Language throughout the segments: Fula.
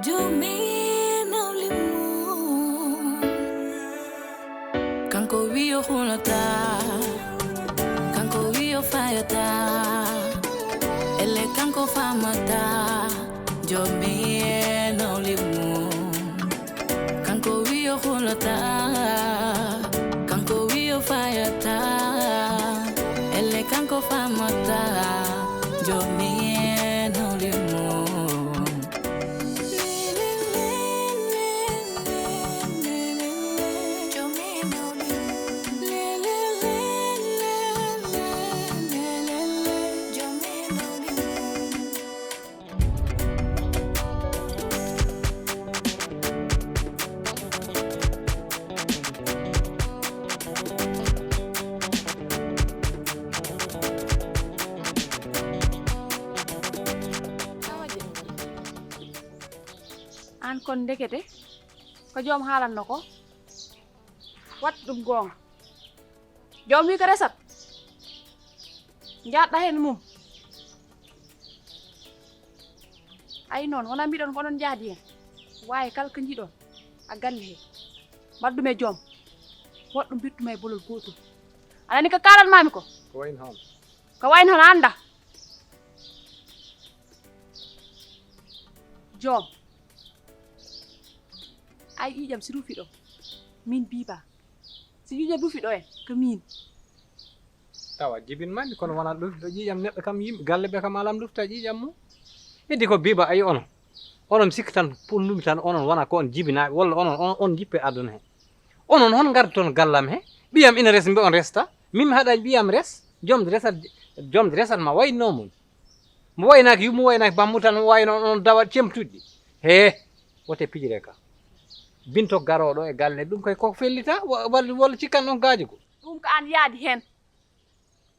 Jumi Nawligu Kanko wiyo hulata Kanko wiyo fayata Ele kanko famata Jumi Nawligu Kanko wiyo hulata Kanko wiyo fayata Ele kanko famata Jumi an kon ndekete ko joom haalan nako wat dum gong joom wi ko resat jaadda hen mum ay non wona mbiɗon ko non jaadi hen waye kala ko jiɗon a galle he baddume joom woɗɗum bittuma e bolol gotum anani ko kalan mami ko wayn hon anda joom ay ƴiƴam si rufi ɗo min biba si ƴiƴam rufi ɗo en ko min tawa jibin mani kono wona ɗo ƴiƴam neɗɗo kam yimɓe galle ɓe kam alam lufta ƴiƴam mum heddi ko biba ayi onon sikki tan punnumi tan onon wona ko on jibinaɓe walla on jippe aduna he onon hon gardi toon gallam he ɓiyam ina res mbi on resta min mi haɗa ɓiyam res jomde resat ma wayno mum mo waynaki yummo waynaki bammu tan wayno on dawa cemtuɗɗi he wote pijire ka binto garoɗo e galle ɗum koy koko fellita walla cikkan ɗon gaaji ko ɗum ko an yaadi hen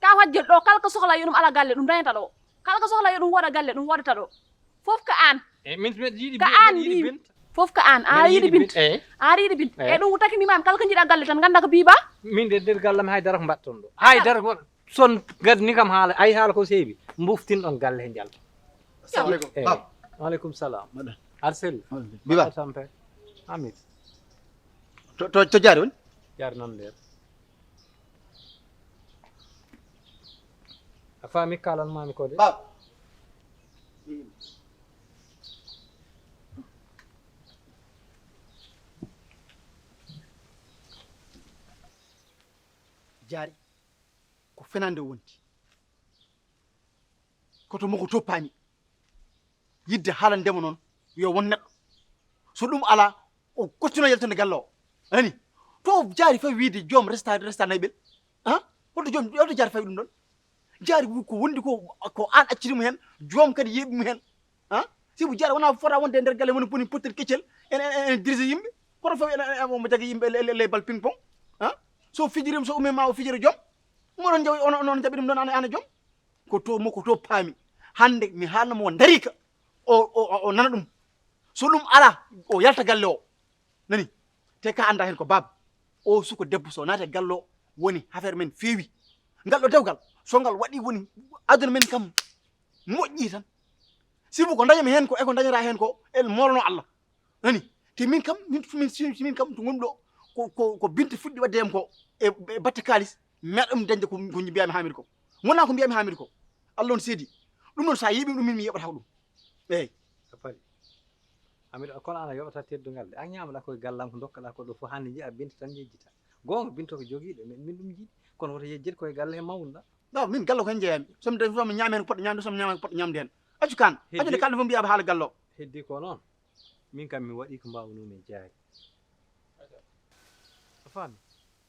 ka wajjel ɗo kala ko sohla yo ɗum ala galle ɗum dañata ɗo kala ko sohla yo ɗum woɗa galle ɗum woɗata ɗo fof ko an min yiɗi ko an mbi fof ko an a yiɗi bint a yiɗi bint e ɗum takinimami kala ko jiiɗa galle tan ganda ko biba min de nder gallam haydara ko mbatton ɗo haydara son gadni kam haala ay haala ko seewi mbuftin ɗon galle he jalta assalamu aleykum waaleykum salam maɗa arsel biba tampe amit to jaari woni jaari nan nder a faami kalanmami ko de bab jaari ko fenande wonti koto moko toppami yidde haala ndema noon yo won neɗɗo so ɗum ala o kottino yaltande galle o ani to jaari fawi wiide joom resta nayɓel holto jaari fawi ɗum ɗon jaari ko wondi ko an accirimo hen joom kadi yeɓimo hen sibu jaari wona fota wonde e nder galle woni poni pottel keccel en dirige yimɓe koto fawi omo jagui yimɓe les bal ping pong so fijirima so umima o fijira joom moɗon jawi onon jaɓi ɗum ɗon ana joom ko to moko to paami hande mi haalnamo darika o nana ɗum so ɗum ala o yalta galle o nani te ka anda hen ko baba o suko debbo so naate galle o woni affaire men feewi ngal ɗo dewgal so ngal waɗi woni aduna men kam moƴƴi tan sibu ko dañami hen ko eko dañata hen ko el morono Allah nani te min kam min kam to gonɗo ko binte fuɗɗi wadde hem ko e batte kalis meɗum dañde ko mbiyami hamiri ko wona ko mbiyami hamiri ko Allah on seedi ɗum ɗon sa yiɓi ɗum min mi yeɓata ɗum eyyi fari amiɗo kono ana yoɓata teddugal de an ñamaɗa koye gallam ko dokkaɗa ko ɗo fof hande jiiya binta tan yejjita gonga binto ko joguiɗo min ɗum jiiɗi kono woto yejjid koye galle he mawnuɗa non min galle ko hen jeeyami somi ñaami hen ko poɗɗo ñamde somi ñamani ko poɗɗo ñamde hen accu kan accude kalde fof mbiyama haala galle o heddi ko noon min kam mi waɗi ko mbawnumi jaari a faami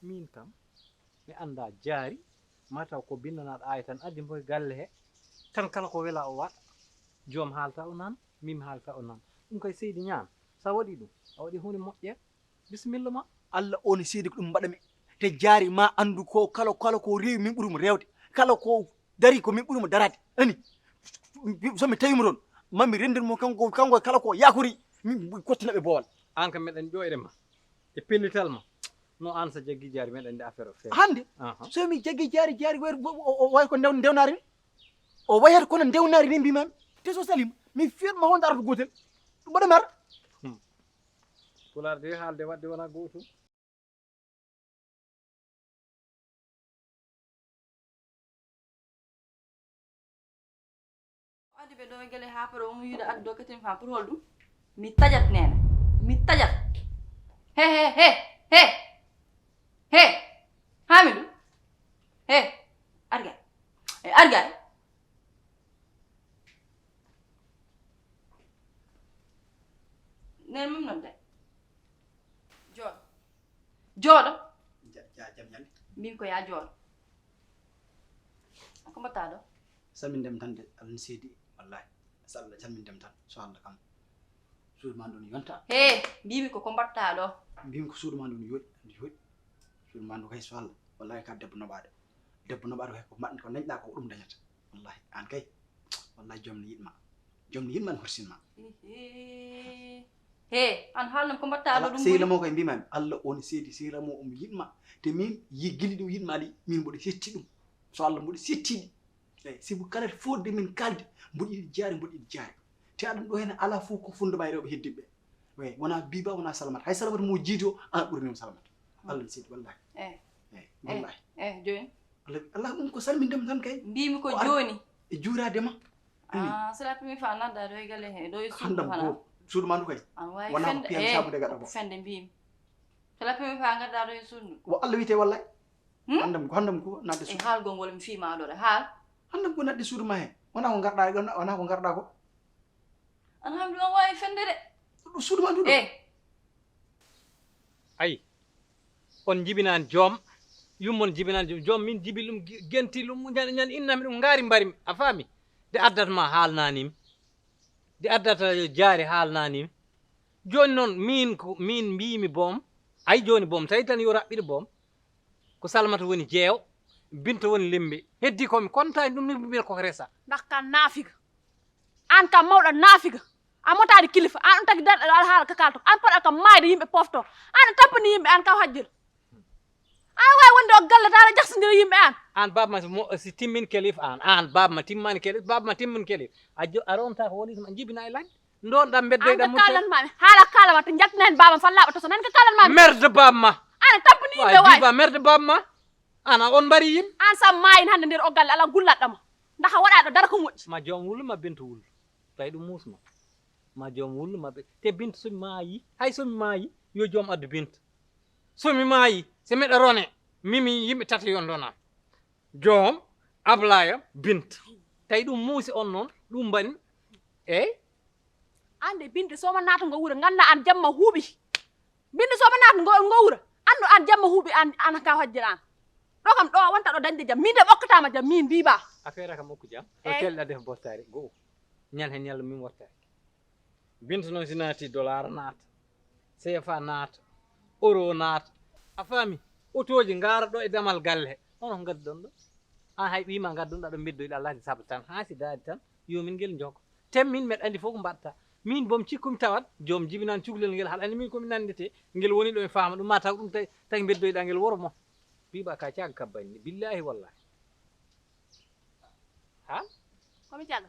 min kam mi anda jaari mataw ko bindanaɗo aya tan addi mboye galle he tan kala ko wela o waɗa joom haalta o nan mimi haalta o nan ɗum koye seydi ñaan sa waɗi ɗum a waɗi hunde moƴƴere bisimilla ma Allah oni seedi ko ɗum mbaɗami te jaari ma andu ko kala ko rewi min ɓurimo rewde kala ko dari ko min ɓurimo darade ani somi tawimo toon mami rendirmo kanko kala ko yakori min kottinaɓe boowal an kam meɗen ƴoyre ma e pellital ma no an sa jaggi jaari meɗen nde affaire o feewi hande somi jaggi jaari way ko ndewnari ni o wayata kono ndewnari ni mbimami te so salima mi firma honde arata gotel ɗum mbaɗa mi ara Poular de haalde wadde wona gootum. adi ɓe ɗo gele ha pare omo yiɗa addu dokkatin fa pour hol ɗum mi tajat nene mi tajat he he he he he hamidou he arga e arga nen mum nodde jooɗo jooɗo jam ñalli mbimi ko ya jooɗo ko mbatta ɗo salmindem tan de Allah seedi wallahi Sall salmindem tan so Allah kam suudu ma ndon yonta he mbimi ko mbatta ɗo mbimi ko suudu ma ndon yoɗi suudu ma ndu kay so Allah wallahi ka debbo noɓaɗo kay ko mbaɗ ko dañɗa ko ɗum dañata wallahi an kay wallahi joom ne yiɗma ne horsinma he an haalnam ko mbatta ɗo ɗum sehlamo koye mbimami Allah on seedi sehlamo omo yiɗma te min guili ɗum yiɗma ɗi min mboɗo setti ɗum so Allah mboɗo settiɗi eyyi sibu kala fodde min kalde mboɗo yiɗi jaari te aɗum ɗo hen ala fof ko fondema e rewɓe heddiɓe ɓe wona biba wona salamata hay salamata mo jiido an ɓuranima salamata Allah ne seedi wallahi wallahi joni Allah ɗum ko salmindema tan kay mbimi ko joni e juuradema sala pimi fa nanda ɗo e galle he ɗo e handam ko suudu ma ndu kay an wawi wona ko piyam sabude gaɗa ko fende mbimi sala pimi fa gadda ɗo e suudu wo Allah wiyete wallahi handam ko nadde e suudu haalgol ngol mi fiima ɗo ɗe haal handam ko nadde suudu ma hen wona ko garɗa ko an hamdu an wawi fende de ɗum suudu ma ndu ɗo ayi on jibinani joom yummon jibinani joom min jibi ɗum genti ɗum ñan innami ɗum ngaari mbarimi a faami de addata ma haalnanimi de addata jaari haalnanimi joni noon min mbimi boom ay joni boom tawi tan yo raɓɓiɗo boom ko salmata woni jeew binta woni lembe heddi komi kontani ɗum ni mbiyata koko resa dakka naafiga an kam mawɗo naafiga an motaade kilifa an on tagi darɗe ɗo haala ka kalto an poɗɗa kam maayde yimɓe pofto an tampani yimɓe an kaw hajjil an wawi wonde o galle taɗa jaksodira yimɓe an babma si timmin kelif an babma timmani kelif babma timmin kelif a ronta ko woni a jibina e ladde ndonɗam beddoyɗam an ka kalanmami haala kalama to jaltina hen babam fallaɓa to so nan ka kalanmami merde babma an tampani yimɓe wawi biba merde babma ana on mbari yimɓe an sam maayin hande nder o galle ala gullatɗama ndaha waɗaɗo dara ko moƴƴi ma joom wullu ma bintu wullu tawi ɗum musma ma joom wullu ma te bintu somi maayi hay somi maayi yo joom addu bintu somi maayi so miɗo rone mimi yimɓe tata yon ɗonan joom ablaya bintu tawi ɗum muusi on noon ɗum mbani eyyi ande binde soma naata ngo wuura ganda an jamma huuɓi binde soma naata ngo wuura andu an jamma huuɓi an kaw hajjira an ɗo kam ɗo wonta ɗo dañde jam min de ɓokkatama jam min mbiba affaire kam okku jam ɗo kelɗa def bottari goo ñal hen ñallo min wottari bintu noon si naati dollar naata CFA naata euro naata a faami otoji ngara ɗo e damal galle he onon gaddi ɗon ɗo an hay ɓima gaddunɗa ɗo beddoyɗa laaji saabu tan ha si daadi tan yomin guel jogo tem min mbeɗa andi fof ko mbaɗata min boom cikkumi tawat joom jibinani cukalel ngel haɗa andi min komi nandete ngel woni ɗo e faama ɗum ma taw ɗum tagi beddoyɗa ngel woro mo biba ka caga kabbanni billahi wallahi ha komi caga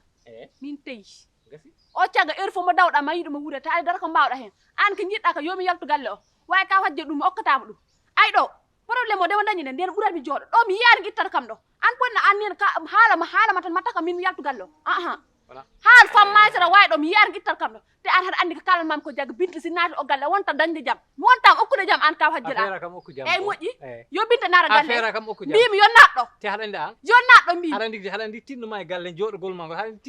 min teyi gasi o caga heure fo mo dawɗa ma yiɗoma wuure ta dara ko mbawɗa hen an ko jiɗɗa ko yomi yaltu galle o wawi ka hajje ɗum okkatama ɗum ay ɗo probléme o dewo dañi ne nden ɓuratmi jooɗo ɗo mi yiyani ko ittata kam ɗo an ponna an nen haalama tan matta kam min yaltu galle o haal fammasera wawi ɗo mi yiyani ko ittata kam ɗo te an haɗa andi ko kalanmami ko jaga binta si naati o galle wonta dañde jaam mi wontama okkude jaam an kaw hajjira eyyi moƴƴi yo binta naata galle mbimi yo natɗo te haɗa andi an yo natɗo mbimi haɗa andi tinnuma e galle jooɗogol ma ngol haɗa andi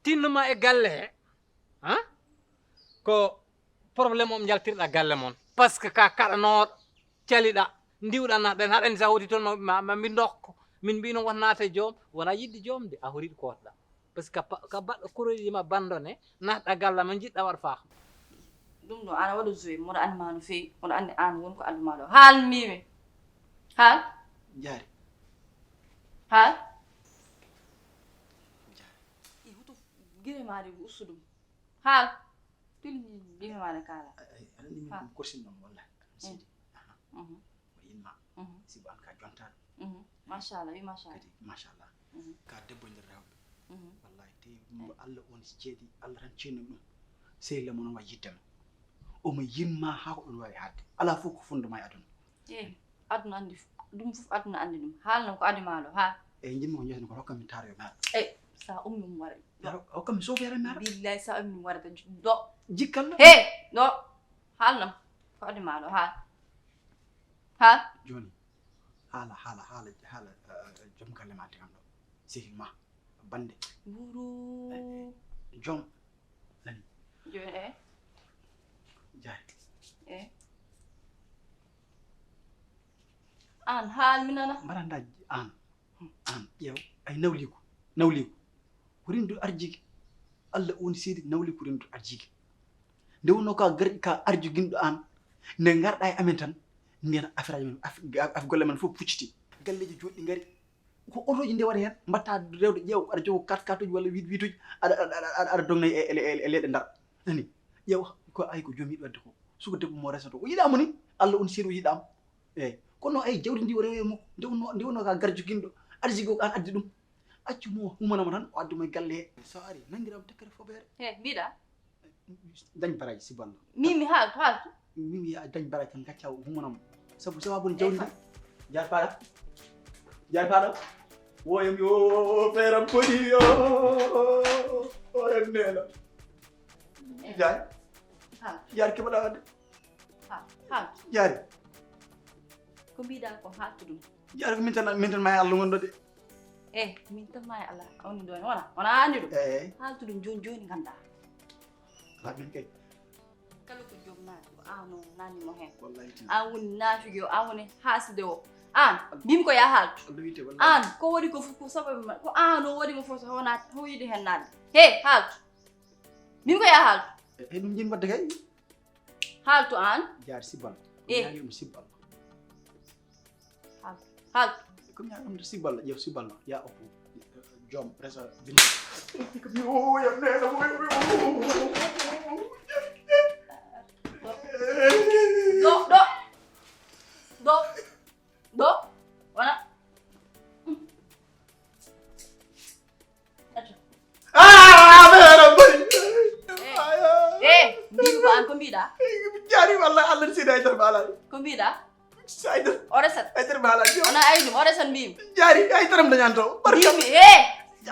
tinnuma e galle he ko probléme om jaltirɗa galle moon par ce que ka kaɗanoɗo caliɗa ndiwɗa natɗa hen haɗa andi sa hoti toon ma mbi dokko min mbino won naata e joom wona yidde joom de a horiɗo kotoɗa par ce que ka baɗɗo kuroji ma bandone natɗa galla ma jiɗɗa waɗa faaka ɗum ɗo ana waɗa joué moɗo andi ma no fewi moɗo andi an woni ko anduma ɗo haal mbimi haal jaari haal i huto guire maɗe ustu ɗum haal tilni guime maɗe kaala aɗa andi min ɗum korsin noon wallahi sidi o yinma sibo an ka jontaɗo machallah wi machallah kadi machallah ka debbo nder rewɓe wallahi te Allah on ceeɗi Allah tan ceenno ɗum sehilamo noon wawi yiddema omo yimma haa ko ɗum wawi haadde ala fof ko fondement e aduna aduna andi ɗum fof aduna andi ɗum haalnam ko adi maalo ha eyyi jinmi ko jeetani ko hokkami taaro yo maaro sa ummi mo wara hokkami sofere maaro billahi sa ummi mo warata do jikkalla do haalnam ko adi maalo ha joni haala joom galle ma tegam ɗo sehil ma bande wuro joom nani joni jaari an haal mi nana mbaɗanda an ƴeew ay nawligu ko rendu arjigi Allah woni seedi nawligu ko rendu arjigi nde wonno ka garɗi ka arjuginɗo an nde garɗa e amen tan mbiyata affaire aji men af golle men fof pucciti galleji joɗɗi ngari ko otoji nde waɗa hen mbatta rewde ƴeew aɗa jogo 4 uji walla 8 uji aɗa dognayi e leɗe ndar nani ƴeew ko ay ko joomi yiɗi wadde ko suko debbo mo resata o yiɗama ni Allah woni seedi o yiɗama eyyi kono ay jawdi ndi o rewe makko nde wonno ka garjuginɗo arjigi ko an addi ɗum accu mo humanama tan o adduma e galle he so ari nanguirama tekkere foɓere mbiɗa dañ baraji siballa mimi haaltu mimi dañ baraji tan gacca humanama sabu sababuni jawdi ndi jaar paɗa woyam yo feeram boni yo oyen nena jaar keɓaɗa wadde haaltu jaari ko mbiɗa ko haaltu ɗum jaari ko min tan ma e Allah gonɗo de min tan ma e Allah woni ɗo wona andi ɗum haaltu ɗum joni ganda ala min kay kala ko joom naati ko an o nanimo hen wallahi an woni naafigue o an woni haaside o an mbimi ko ya haaltu an ko waɗi ko fof ko sababu ma ko an o waɗimo fof so ho yiɗi hen nadde haaltu mbimi ko ya haaltu e ɗum jin wadde kay haaltu an jaar sibbal ñaagi ɗum sibbal haaltu comme ñaagi ɗum sibbal ƴeew sibbal ma ya oppo joom resa bini yam nena do wona mbimi ko an ko mbiɗa jaari wallahi Allah seedi haydara ma alani ko mbiɗa haydara o resat haydara ma alani wona aydum o resat mbimi jaari haydaram dañanto mbimi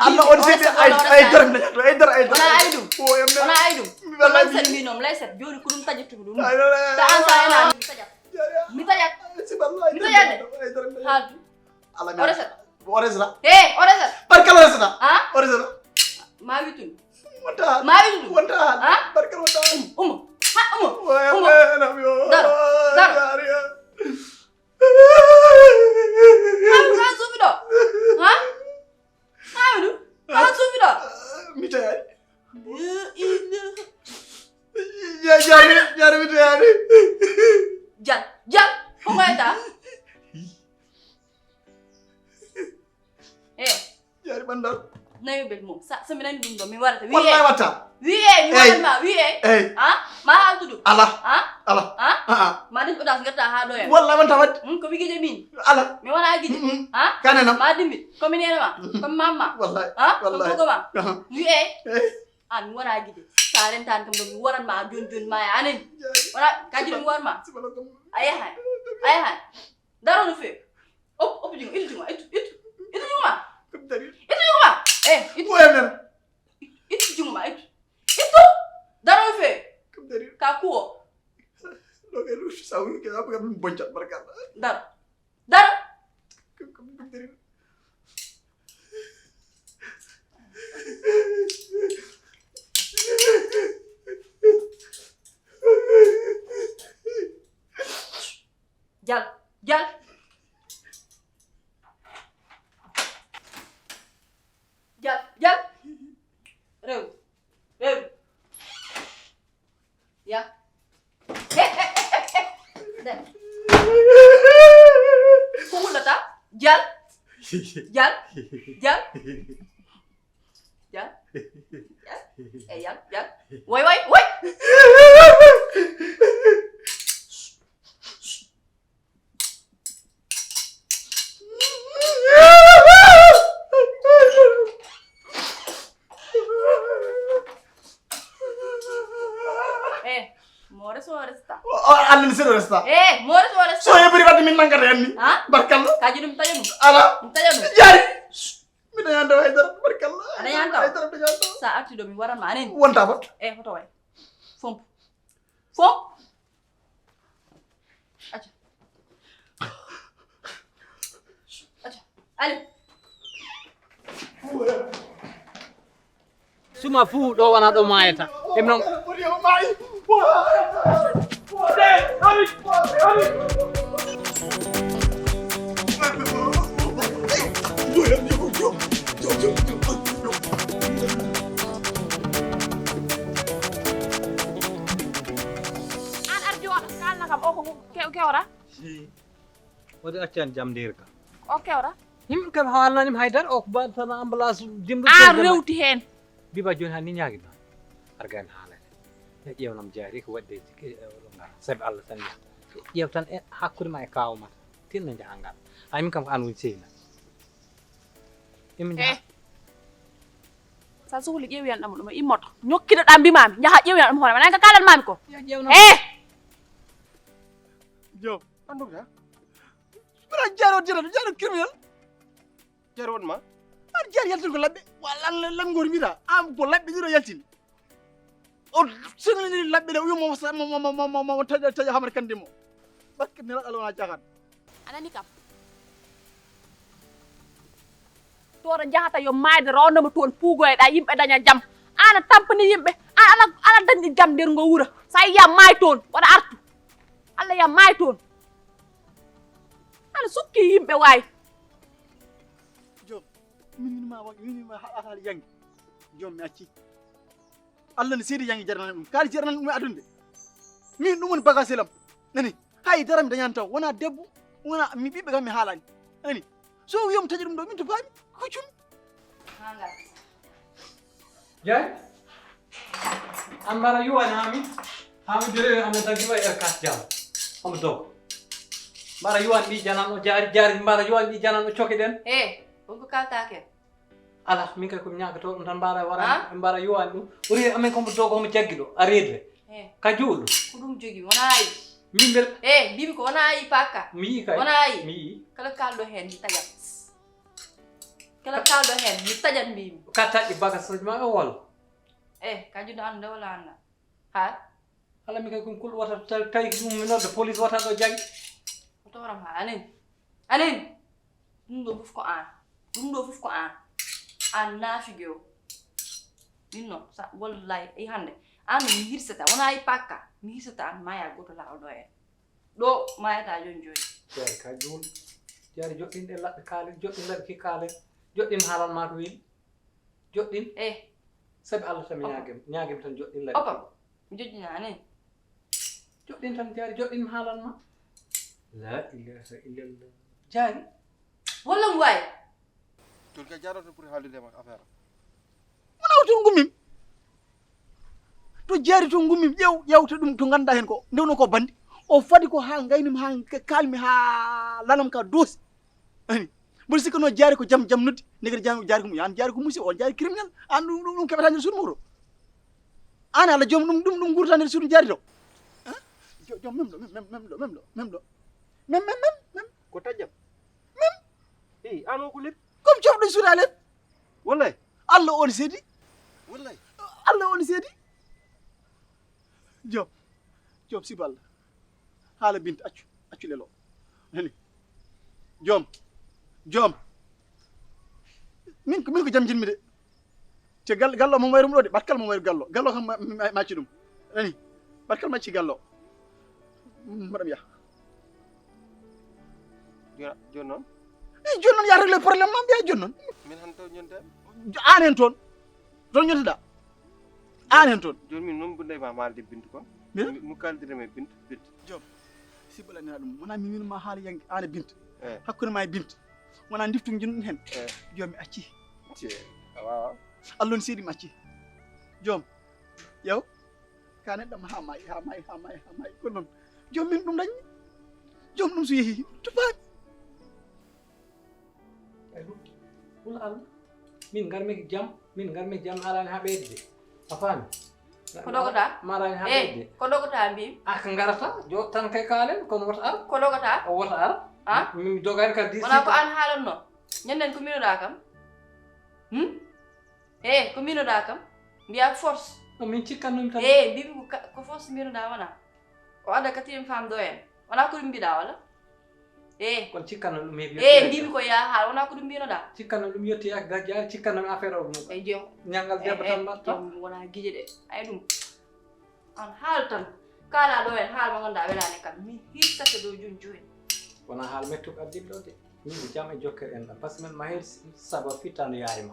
Allah on seedi haydaram dañanto haydara wona aydum wona aydum ko lamsat mbinom laysat joni ko ɗum taƴatumi ɗum ta an sa ena mi tajat haaldu o resat o resata o resat barkala resata o resata ma witun wonta ma witun wonta barkala wonta daro han suufi ɗo hamidu han suufi ɗo mi tayani jaari mi tayani jal ko ngoyta jaari ɓandal nawi bel mum somi nani ɗum ɗo mi warata wallahi watta wiye mi waɗatma wiye ma haaltu ɗum ala ma dañ audace garta ha ɗo en wallahi wonta wadde ko mi guiƴe min ala mi wona guiƴe kanenam ma dimbit komi nenema komi mamma wallahi ko fogoma wiye mi wona guiƴe sa rentani kam ɗo mi waranma joni ma e anani wona kaji ɗo mi warma a yahan daro no fewi oppo jungo itu jungo itu jungo ma itu jungo ma itu daro no fewi ka kuwo ɗo kay ɗum sawi ke apo kam boncat barkalla daro jal rew ya ko hulata jal way More so resta. Allah ni sedo resta More so resta. so yebri wadde min nangata hen ni barkallah Kajunum tajum. ala Tajum. jari mi dañanta way dara barkallah Dañanta ay dara dañanta sa arti do mi waran ma anen. wonta fot Hoto way. Fomp. Acha. Allez. suma fuu ɗo wona ɗo mayata ɗum noon an ar jooɗo kalna kam o ko kewra wode accan jam ndir ka o kewra yimɓe kam haalnanim haydara o ko batana ambulance dimɗo an rewti hen biba joni han ni ñaagui ma arga en haalane e ƴewnam jaari ko waɗde oɗo ngara saabi Allah tan ƴeew tan e hakkude ma e kawmata tinno jaaha ngal hay min kam ko an woni sehina emin jaaha sa sohli ƴeewiyan ɗam ɗum immoto ñokkiɗoɗa mbimami jaaha ƴeewiyan ɗum hoorema nani ko kalan mami ko ƴewnam Diom anduga mira jaro jaro criminel jaro won ma ar jar yaltin ko labbe wala lan ngor mira am ko labbe diro yaltin o senni labbe de yimo mo taja hamar kandimo barke ne ala wona jaxat anani kam toɗo jahata yo mayde rondema toon puugoyeɗa yimɓe daña jaam ana tampani yimɓe ala dañɗi jaam nder ngo wuura sa yiya maay toon waɗa artu Allah ya maay toon ana sukki yimɓe waay Diom minima haal yangi Diom mi acci Allah ne seedi yangi jarnan ɗum kaali jarnan ɗum e adunde min ɗum woni bagage lam nani hay dara mi dañan taw wona debbo wona mi ɓiɓɓe kam mi haalani nani so wiyom taƴi ɗum ɗo min to faami huccumi Hangal. jaay an mbara yuwani hami dire ame tagi way kas jam omo dow mbara yuwani ɗi janan o jaari mbara yuwani ɗi janan o coke ɗen Wonko kaltake. ala min kay komi ñagato ɗum tan mbara wara mbara yuwani ɗum ɓuri amen komo dow komo jaggi ɗo a reedre ka juuɗo Ko ɗum jogi wona ayi. mbimbel Bimi ko wona ayi pakka. mi yii kay Wona ayi. mi yii Kala kalɗo hen mi tajat. Kala kalɗo hen mi tajat mbimi. ka taƴƴi bagasaji ma o walla Kajuɗo anda wala anda. Ha? ala min kay komi kulɗo wata tawi ɗum mi nodde police wata ɗo jaggi Oto waram ha anen. Ɗum ɗo fof ko an. Ɗum ɗo fof ko an. An naafigueo. Min non sa wallahi ay hande. An mi hirsata wona ayi pakka. Mi hirsata an maya goto lawol ɗo en. Ɗo mayata joni joni. jaari ka juuɗo jaari joɗɗinɗe laɓɓe kaalen joɗɗin laɓɓe ki kaalen joɗɗin haalan ma to wiɗi joɗɗin sabi Allah tan mi ñaguima tan joɗɗin laɓɓe Opa. Mi jojjina anen. joɗɗin tan jaari joɗɗin mi haalan ma la ilaha illallah jaari Walla mo wayi. tol ka jaro to pour haaldude ma affaire wona to gummim to jaari to gummim ƴewta ɗum to ganduɗa hen ko ndewno ko bandi o fadi ko ha gaynim ha kalmi ha lanam ka doosi ani mboɗo sikkano jaari ko jam noddi negati jaari ko an jaari ko musi on jaari criminel an ɗum keɓata nder suudu mawɗo an ala joom ɗum gurta nder suudu jaari to joom mem ɗo ko tajjam an o ko lepp comme cofɗo suudu a len wallahi Allah on seedi wallahi Allah on seedi joom sibo Allah haala binta accu lelo nani joom min ko jam jinmi de te gallo mo wayrum ɗo de batkal mo wayru gallo kam macci ɗum nani batkal macci gallo mbaɗam yaha joni noon joni noon ya réglé probléme ma mbiya joni noon min han taw ñonta an hen toon ñontoɗa an hen toon joni min noon bunday ma maalde bintu kon mu kaldireme bintu joom siɓɓalanina ɗum wona mi winma haala yangi an e binta hakkude ma e binta wona diftu jinɗum hen joom mi acci wawa Allah on seedi mi acci joom yew ka neɗɗam ha maayi kono noon joom min ɗum dañmi joom ɗum so yeehi to faami wula Allah min garmi jam haalani ha ɓeyde de a faami ko dogota Marani haɓede. ko dogota mbi Ka ngarata jo tan kay kaalen kono wota ar. ko dogota O wota ar. Mi dogani ka disi. wona ko an haalanno ñanden ko minoɗa kam ko minoɗa kam mbiya force Min cikkannumi tan. mbimi ko force minoɗa wona o adda katim fam ɗo en wona ko ɗum mbiɗa walla Kon cikkanno ɗum heeɓi. mbimi ko ya haal wona ko ɗum mbinoɗa Cikkanno ɗum yetti yak gajjaari cikkanno mi affaire o ɗum. jom Ñangal debbo tan mbatta. wona gije ɗe ay ɗum an haal tan kala ɗo en haal mo ganduɗa welani kam mi hirsake dow joni Wona haal mettuko addiɗo de. Min jam e jokkere en ɗam par ce que min ma heedi saba fittano yaayima.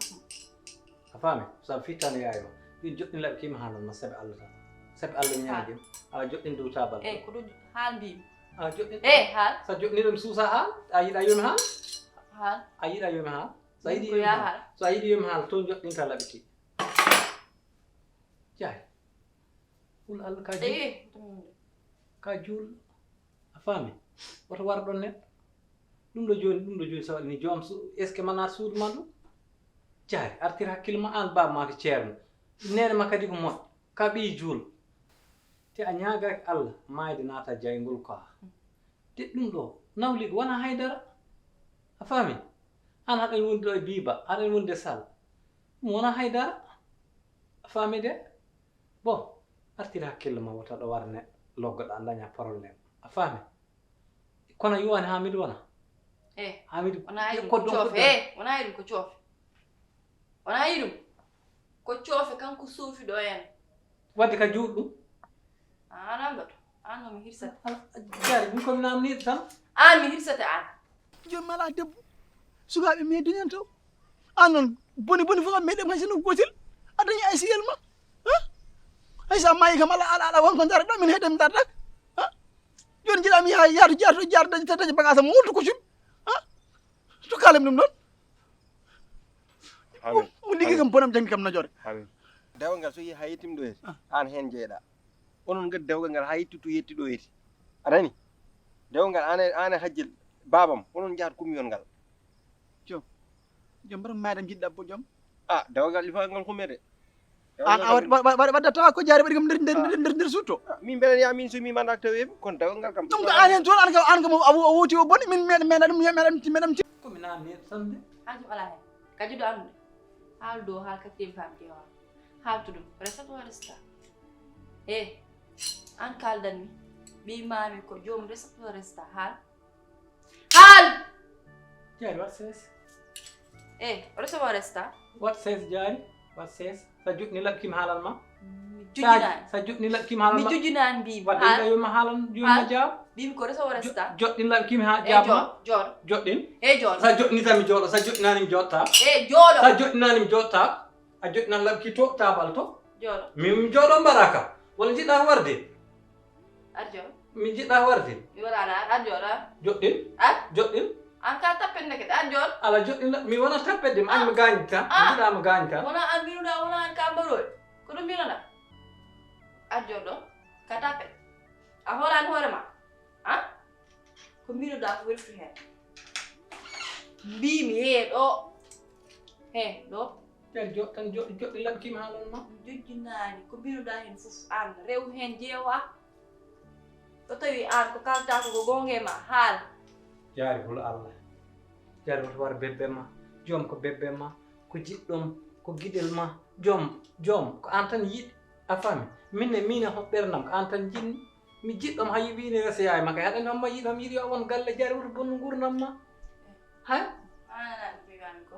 A faami saba fittano yaayima. Ɗin joɗɗin laɓi kima haalanma sabi Allah tan. Sabi Allah ñaami jam. Ala joɗɗin dow tabal. ko ɗo haal mbimi Ala joɗɗin. haal Sa joɗɗini ɗum suusa haal a yiɗa yomi haal. haal A yiɗa yomi haal. Sa yiɗi ko yomi ya haal. haal So a yiɗi yomi haal toon joɗɗinta laɓiti. Jaay. Hul Allah ka juul. Ka juul. A faami woto war ɗon neɗɗo. Ɗum ɗo joni so ni joom est ce que mana suudu man ɗum jaari artir hakkille ma an baba ma ko ceerno nene ma kadi ko moƴƴo ka ɓii juulo te a ñaagaki Allah mayde naata jaygol ko te ɗum ɗo Nawligu wona haydara a faami an haɗen wondi ɗo e biba haɗen wondi e Sall ɗum wona haydara a faami de bon artir hakkille ma wota ɗo war neɗɗo loggoɗa daña probléme a faami kono yiwani Hamidou wona Hamidou wona yiɗum ko coofe wona yiɗum ko coofe wona yiɗum ko coofe kanko suufi ɗo en wadde ka juuɗɗum an ambato an no mi hirsate jaari ɗum komi namniɗo tan an mi hirsate an jommi ala debbo sukaɓe meeduñen taw an noon boni fof kam meeɗen hay sino gotel a dañi ay siyel ma hay sa mayi kam ala wonko darata min heeɗe mi darata joni jiɗami yaadu dañi bagage am wonto ko cum to kalem ɗum ɗon mo liggi kam bonam janggi kam najore dewgal ngal so yi ha yettim ɗo yeti an hen jeeɗa onon gadi dewgal ngal ha yetti to yetti ɗo yeti aɗani dewgal ngal ane hajjel babam onon jahat kumyon ngal jom mbaɗa maɗam jiɗɗa bo joom dewgal il faut ngal kummede an wadda tawa ko jaari waɗi kam nder sutto min beɗen ya min somi mandak taweɓe kono dewgal ngal kam ɗum ko an hen toon an kam a woti o boni min meeɗa ɗum meeɗam komi namniɗo tan de an jom ala hen kadi ɗo andude haal dow haal katim fam kewa haaltu ɗum resat wa resta an kaldanmi ɓimami ko joom resat wa resta haal jaari wat sees o resa wa resta wat sees jaari wat sees sa juɗni laɓkima haalal ma jujjinani sa juɗni laɓkima haalal mi ma jujjinani mbimi wadde yiɗa yoma haalan yoma jaab mbimi ko resa wa resta joɗɗin laɓkima ha jaab ma jooɗo joɗɗin jooɗo sa joɗni tan mi jooɗo sa joɗɗinani mi joɗta jooɗo sa joɗɗinani mi joɗta a joɗɗinan laɓki to tabal to jooɗo mi jooɗo mbaɗa kam walla jiɗɗa warde ar jooɗo mi jiɗɗa warde mi waɗana ar jooɗo joɗɗin joɗɗin an ka tappet ndekete ar jooɗo ala joɗɗin mi wona tappedde mi ani mi gañi tan mi jiɗama gañi tan wona an mbinuɗa wona an ka mbaɗoy ko ɗum mbinoɗa ar jooɗo ka tappet a hoolani hoorema ko mbinoɗa ko weltu hen mbimi ɗo ɗo tan joɗɗi laɓkima haalal ma jojjinani ko mbinoɗa hen fof an rew hen jeewa so tawi an ko kalta ko gonge ma haal jaari hol Allah jaari woto war bebbe ma joom ko bebbe ma ko jiɗɗom ko giɗel ma joom ko an tan yiɗi a faami mine hoɓɓernam ko an tan jinmi mi jiɗɗom ha wiini resa yaay ma kay haɗen homma yiɗom yiɗi yo won galle jaari woto bonnu gurdam ma hay ananani mbimami ko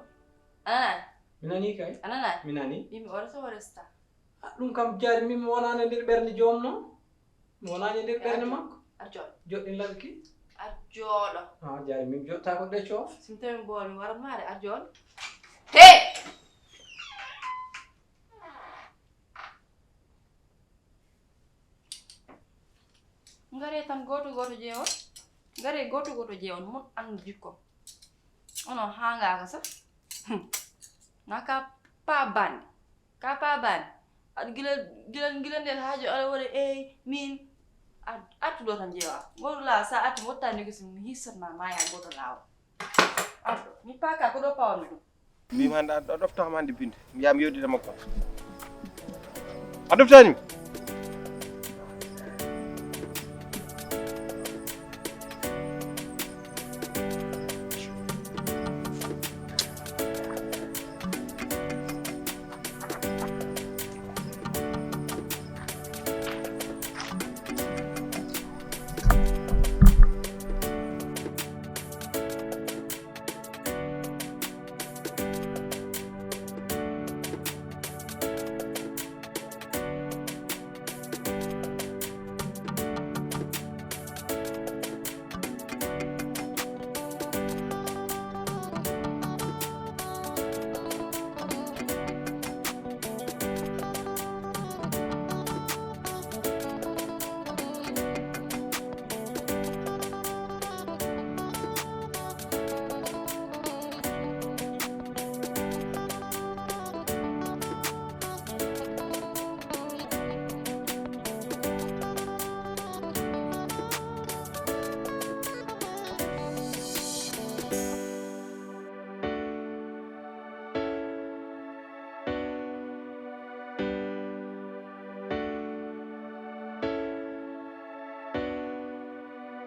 ananani mi nani kay ananani mi nani mbimi o resa o resta ɗum kam jaari min mi wonani nder ɓernde joom noon mi wonani nder ɓernde makko ar jooɗo joɗɗin laɓki ar jooɗo jaari min joɗta ko ɗe coof simi tawi bool mi waratmade ar jooɗo ngare tan goto jeewon mon andu jikkom onon hangaka sa na ka pa bande aɗa gila nden haajo aɗa waɗa min artuɗo tan jeewa goto lawol sa arti mi watta négocié mi hissatma maya goto lawol arɗo mi paaka ko ɗo pawmi ɗum mbimi hande ɗo ɗoftama hande binde mbiyami yewdide makko a ɗoftanima